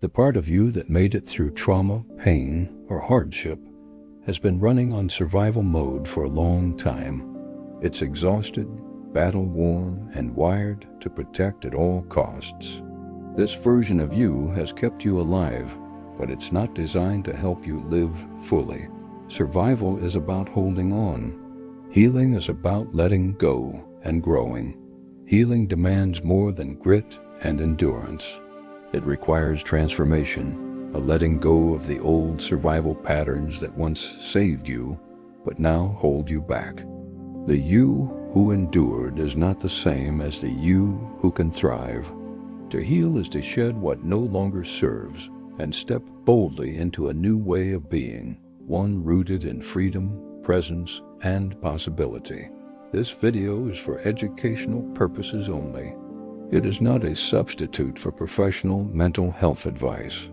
The part of you that made it through trauma, pain, or hardship has been running on survival mode for a long time. It's exhausted, battle-worn, and wired to protect at all costs. This version of you has kept you alive, but it's not designed to help you live fully. Survival is about holding on. Healing is about letting go and growing. Healing demands more than grit and endurance. It requires transformation, a letting go of the old survival patterns that once saved you, but now hold you back. The you who endured is not the same as the you who can thrive. To heal is to shed what no longer serves and step boldly into a new way of being, one rooted in freedom, presence, and possibility. This video is for educational purposes only. It is not a substitute for professional mental health advice.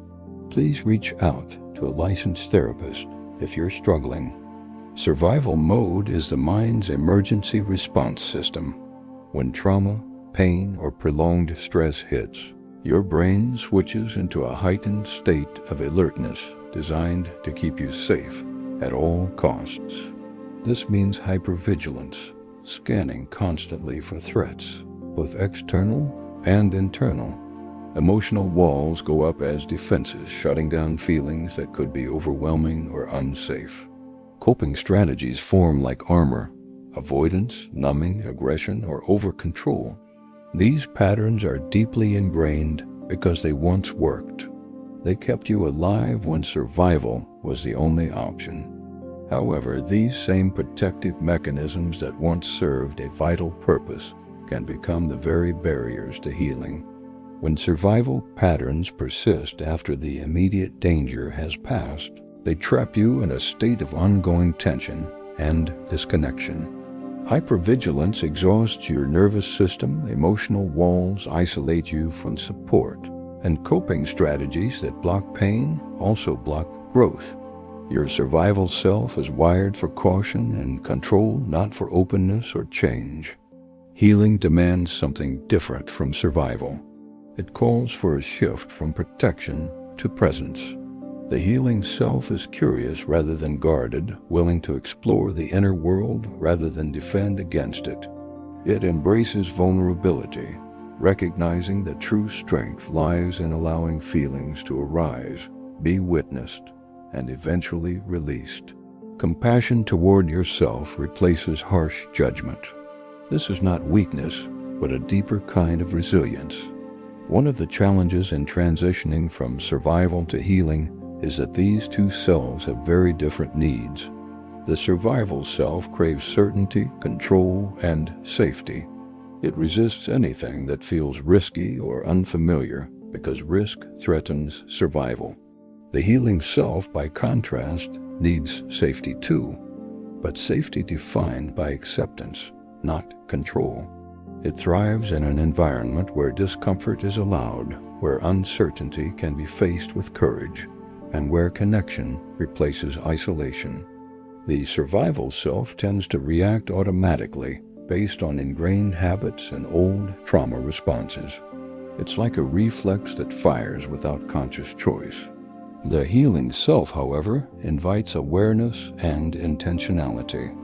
Please reach out to a licensed therapist if you're struggling. Survival mode is the mind's emergency response system. When trauma, pain, or prolonged stress hits, your brain switches into a heightened state of alertness designed to keep you safe at all costs. This means hypervigilance, scanning constantly for threats, both external and internal. Emotional walls go up as defenses, shutting down feelings that could be overwhelming or unsafe. Coping strategies form like armor: avoidance, numbing, aggression, or over-control. These patterns are deeply ingrained because they once worked. They kept you alive when survival was the only option. However, these same protective mechanisms that once served a vital purpose can become the very barriers to healing. When survival patterns persist after the immediate danger has passed, they trap you in a state of ongoing tension and disconnection. Hypervigilance exhausts your nervous system, emotional walls isolate you from support, and coping strategies that block pain also block growth. Your survival self is wired for caution and control, not for openness or change. Healing demands something different from survival. It calls for a shift from protection to presence. The healing self is curious rather than guarded, willing to explore the inner world rather than defend against it. It embraces vulnerability, recognizing that true strength lies in allowing feelings to arise, be witnessed, and eventually released. Compassion toward yourself replaces harsh judgment. This is not weakness, but a deeper kind of resilience. One of the challenges in transitioning from survival to healing is that these two selves have very different needs. The survival self craves certainty, control, and safety. It resists anything that feels risky or unfamiliar because risk threatens survival. The healing self, by contrast, needs safety too, but safety defined by acceptance, not control. It thrives in an environment where discomfort is allowed, where uncertainty can be faced with courage, and where connection replaces isolation. The survival self tends to react automatically based on ingrained habits and old trauma responses. It's like a reflex that fires without conscious choice. The healing self, however, invites awareness and intentionality.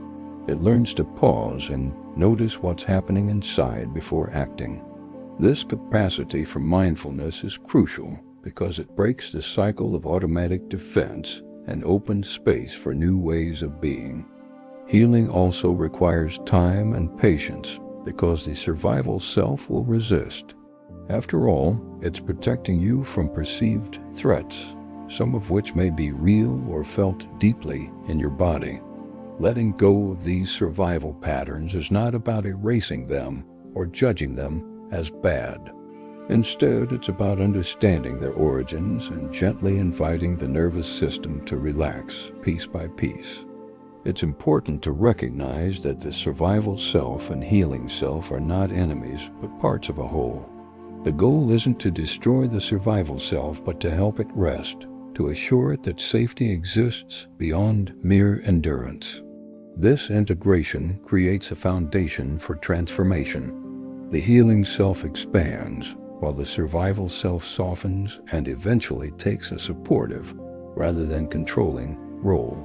It learns to pause and notice what's happening inside before acting. This capacity for mindfulness is crucial because it breaks the cycle of automatic defense and opens space for new ways of being. Healing also requires time and patience because the survival self will resist. After all, it's protecting you from perceived threats, some of which may be real or felt deeply in your body. Letting go of these survival patterns is not about erasing them or judging them as bad. Instead, it's about understanding their origins and gently inviting the nervous system to relax piece by piece. It's important to recognize that the survival self and healing self are not enemies, but parts of a whole. The goal isn't to destroy the survival self, but to help it rest, to assure it that safety exists beyond mere endurance. This integration creates a foundation for transformation. The healing self expands, while the survival self softens and eventually takes a supportive, rather than controlling, role.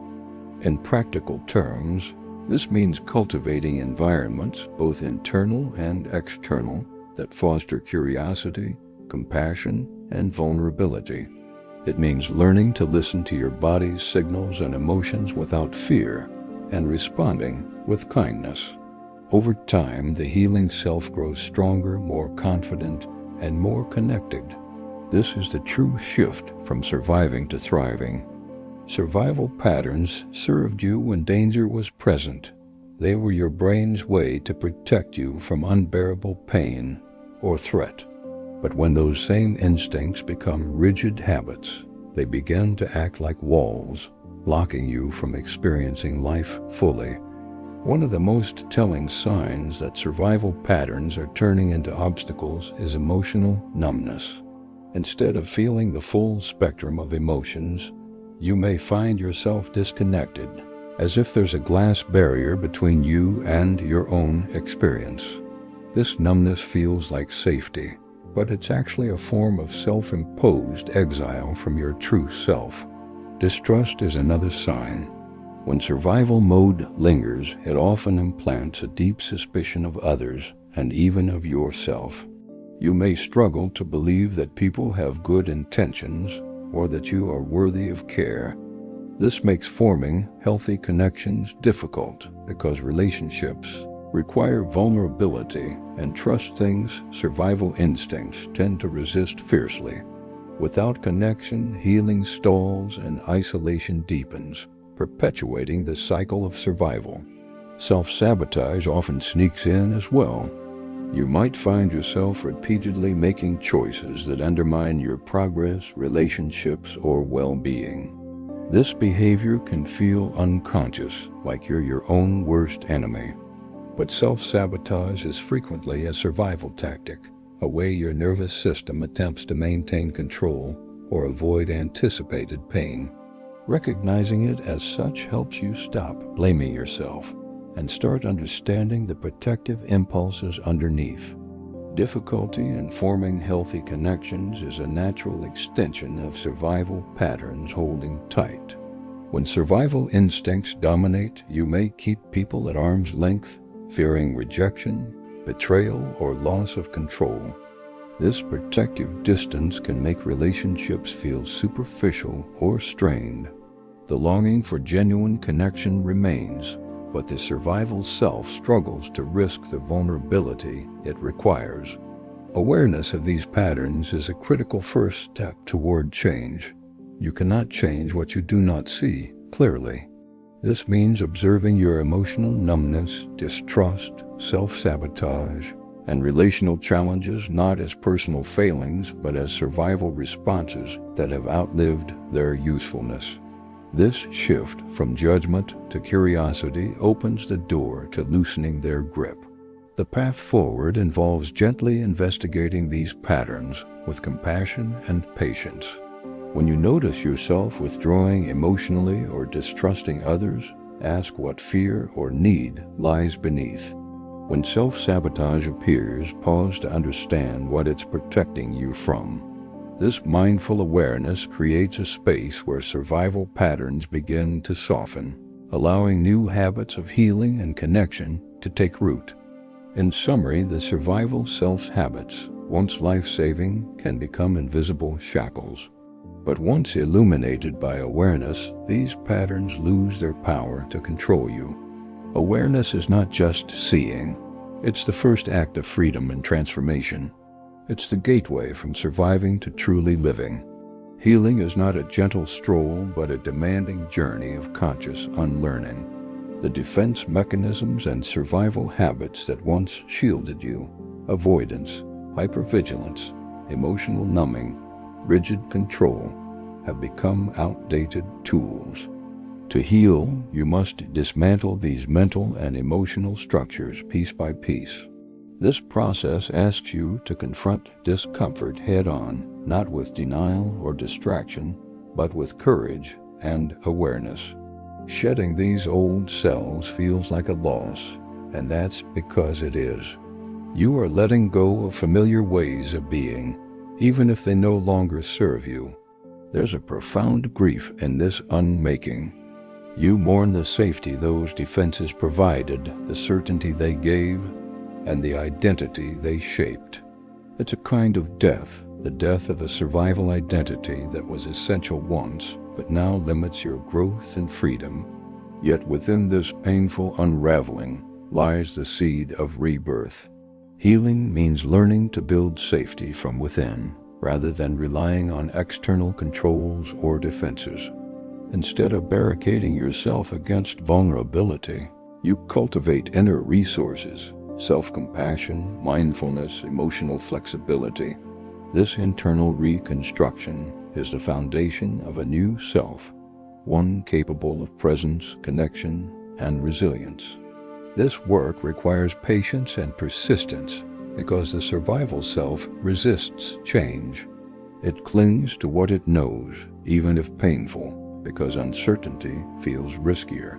In practical terms, this means cultivating environments, both internal and external, that foster curiosity, compassion, and vulnerability. It means learning to listen to your body's signals and emotions without fear, and responding with kindness. Over time, the healing self grows stronger, more confident, and more connected. This is the true shift from surviving to thriving. Survival patterns served you when danger was present. They were your brain's way to protect you from unbearable pain or threat. But when those same instincts become rigid habits, they begin to act like walls, blocking you from experiencing life fully. One of the most telling signs that survival patterns are turning into obstacles is emotional numbness. Instead of feeling the full spectrum of emotions, you may find yourself disconnected, as if there's a glass barrier between you and your own experience. This numbness feels like safety, but it's actually a form of self-imposed exile from your true self. Distrust is another sign. When survival mode lingers, it often implants a deep suspicion of others and even of yourself. You may struggle to believe that people have good intentions or that you are worthy of care. This makes forming healthy connections difficult because relationships require vulnerability and trust. Things survival instincts tend to resist fiercely. Without connection, healing stalls and isolation deepens, perpetuating the cycle of survival. Self-sabotage often sneaks in as well. You might find yourself repeatedly making choices that undermine your progress, relationships, or well-being. This behavior can feel unconscious, like you're your own worst enemy. But self-sabotage is frequently a survival tactic, a way your nervous system attempts to maintain control or avoid anticipated pain. Recognizing it as such helps you stop blaming yourself and start understanding the protective impulses underneath. Difficulty in forming healthy connections is a natural extension of survival patterns holding tight. When survival instincts dominate, you may keep people at arm's length, fearing rejection, betrayal, or loss of control. This protective distance can make relationships feel superficial or strained. The longing for genuine connection remains, but the survival self struggles to risk the vulnerability it requires. Awareness of these patterns is a critical first step toward change. You cannot change what you do not see clearly. This means observing your emotional numbness, distrust, self-sabotage, and relational challenges not as personal failings but as survival responses that have outlived their usefulness. This shift from judgment to curiosity opens the door to loosening their grip. The path forward involves gently investigating these patterns with compassion and patience. When you notice yourself withdrawing emotionally or distrusting others, ask what fear or need lies beneath. When self-sabotage appears, pause to understand what it's protecting you from. This mindful awareness creates a space where survival patterns begin to soften, allowing new habits of healing and connection to take root. In summary, the survival self's habits, once life-saving, can become invisible shackles. But once illuminated by awareness, these patterns lose their power to control you. Awareness is not just seeing. It's the first act of freedom and transformation. It's the gateway from surviving to truly living. Healing is not a gentle stroll, but a demanding journey of conscious unlearning. The defense mechanisms and survival habits that once shielded you, avoidance, hypervigilance, emotional numbing, rigid control, have become outdated tools. To heal, you must dismantle these mental and emotional structures piece by piece. This process asks you to confront discomfort head-on, not with denial or distraction, but with courage and awareness. Shedding these old cells feels like a loss, and that's because it is. You are letting go of familiar ways of being, even if they no longer serve you. There's a profound grief in this unmaking. You mourn the safety those defenses provided, the certainty they gave, and the identity they shaped. It's a kind of death, the death of a survival identity that was essential once, but now limits your growth and freedom. Yet within this painful unraveling lies the seed of rebirth. Healing means learning to build safety from within, rather than relying on external controls or defenses. Instead of barricading yourself against vulnerability, you cultivate inner resources, self-compassion, mindfulness, emotional flexibility. This internal reconstruction is the foundation of a new self, one capable of presence, connection, and resilience. This work requires patience and persistence because the survival self resists change. It clings to what it knows, even if painful, because uncertainty feels riskier.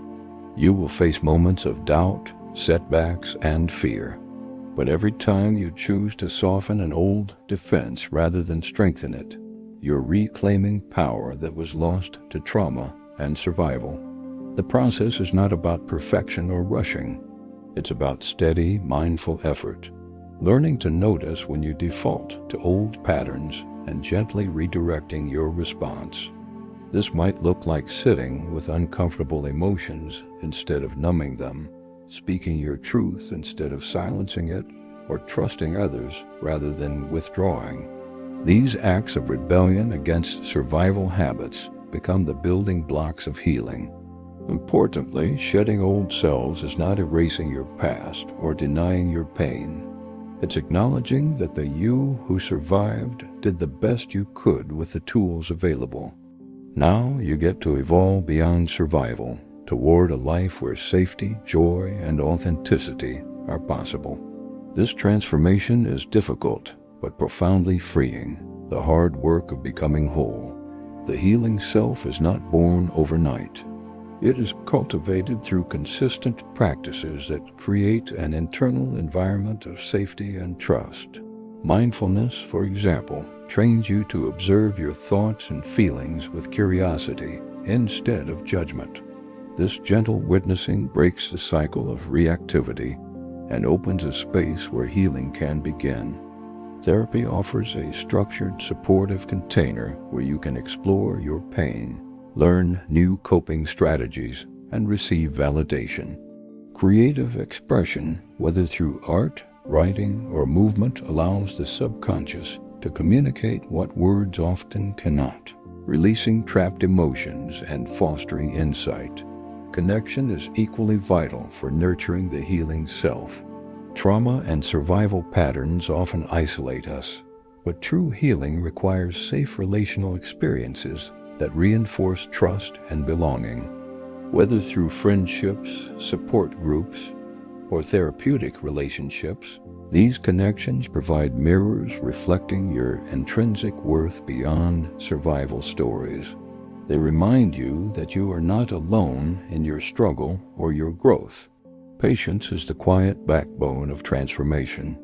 You will face moments of doubt, setbacks, and fear. But every time you choose to soften an old defense rather than strengthen it, you're reclaiming power that was lost to trauma and survival. The process is not about perfection or rushing. It's about steady, mindful effort, learning to notice when you default to old patterns and gently redirecting your response. This might look like sitting with uncomfortable emotions instead of numbing them, speaking your truth instead of silencing it, or trusting others rather than withdrawing. These acts of rebellion against survival habits become the building blocks of healing. Importantly, shedding old selves is not erasing your past or denying your pain. It's acknowledging that the you who survived did the best you could with the tools available. Now you get to evolve beyond survival, toward a life where safety, joy, and authenticity are possible. This transformation is difficult, but profoundly freeing, the hard work of becoming whole. The healing self is not born overnight. It is cultivated through consistent practices that create an internal environment of safety and trust. Mindfulness, for example, trains you to observe your thoughts and feelings with curiosity instead of judgment. This gentle witnessing breaks the cycle of reactivity and opens a space where healing can begin. Therapy offers a structured, supportive container where you can explore your pain, learn new coping strategies, and receive validation. Creative expression, whether through art, writing, or movement, allows the subconscious to communicate what words often cannot, releasing trapped emotions and fostering insight. Connection is equally vital for nurturing the healing self. Trauma and survival patterns often isolate us, but true healing requires safe relational experiences that reinforce trust and belonging. Whether through friendships, support groups, or therapeutic relationships, these connections provide mirrors reflecting your intrinsic worth beyond survival stories. They remind you that you are not alone in your struggle or your growth. Patience is the quiet backbone of transformation.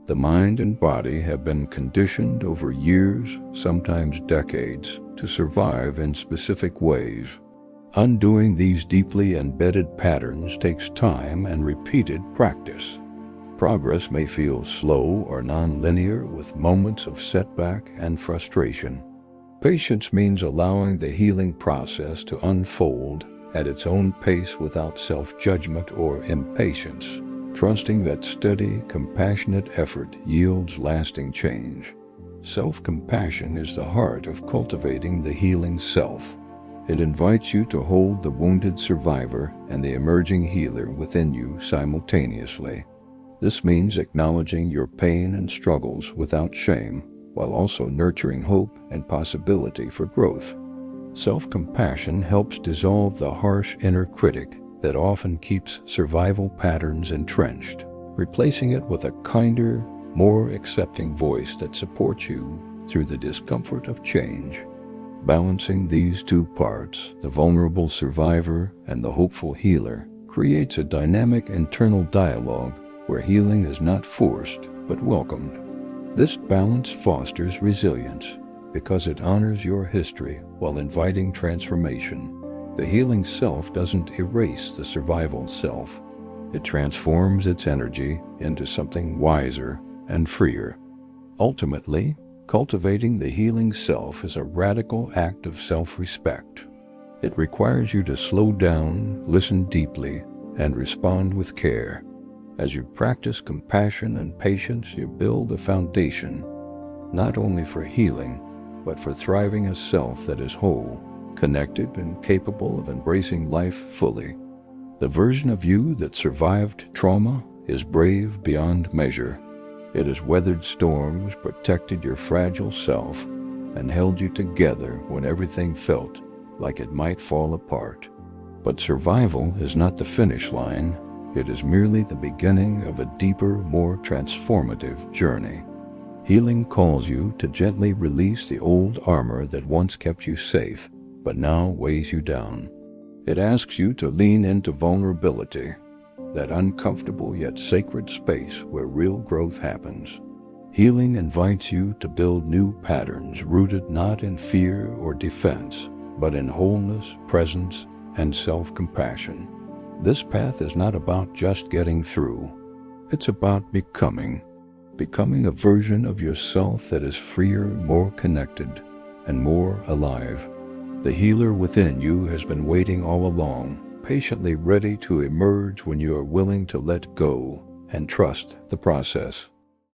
The mind and body have been conditioned over years, sometimes decades, to survive in specific ways. Undoing these deeply embedded patterns takes time and repeated practice. Progress may feel slow or non-linear, with moments of setback and frustration. Patience means allowing the healing process to unfold at its own pace without self-judgment or impatience, trusting that steady, compassionate effort yields lasting change. Self-compassion is the heart of cultivating the healing self. It invites you to hold the wounded survivor and the emerging healer within you simultaneously. This means acknowledging your pain and struggles without shame, while also nurturing hope and possibility for growth. Self-compassion helps dissolve the harsh inner critic that often keeps survival patterns entrenched, replacing it with a kinder, more accepting voice that supports you through the discomfort of change. Balancing these two parts, the vulnerable survivor and the hopeful healer, creates a dynamic internal dialogue where healing is not forced but welcomed. This balance fosters resilience because it honors your history while inviting transformation. The healing self doesn't erase the survival self. It transforms its energy into something wiser and freer. Ultimately, cultivating the healing self is a radical act of self-respect. It requires you to slow down, listen deeply, and respond with care. As you practice compassion and patience, you build a foundation, not only for healing, but for thriving a self that is whole, connected, and capable of embracing life fully. The version of you that survived trauma is brave beyond measure. It has weathered storms, protected your fragile self, and held you together when everything felt like it might fall apart. But survival is not the finish line. It is merely the beginning of a deeper, more transformative journey. Healing calls you to gently release the old armor that once kept you safe, but now weighs you down. It asks you to lean into vulnerability, that uncomfortable yet sacred space where real growth happens. Healing invites you to build new patterns rooted not in fear or defense, but in wholeness, presence, and self-compassion. This path is not about just getting through. It's about becoming a version of yourself that is freer, more connected, and more alive. The healer within you has been waiting all along, patiently ready to emerge when you are willing to let go and trust the process.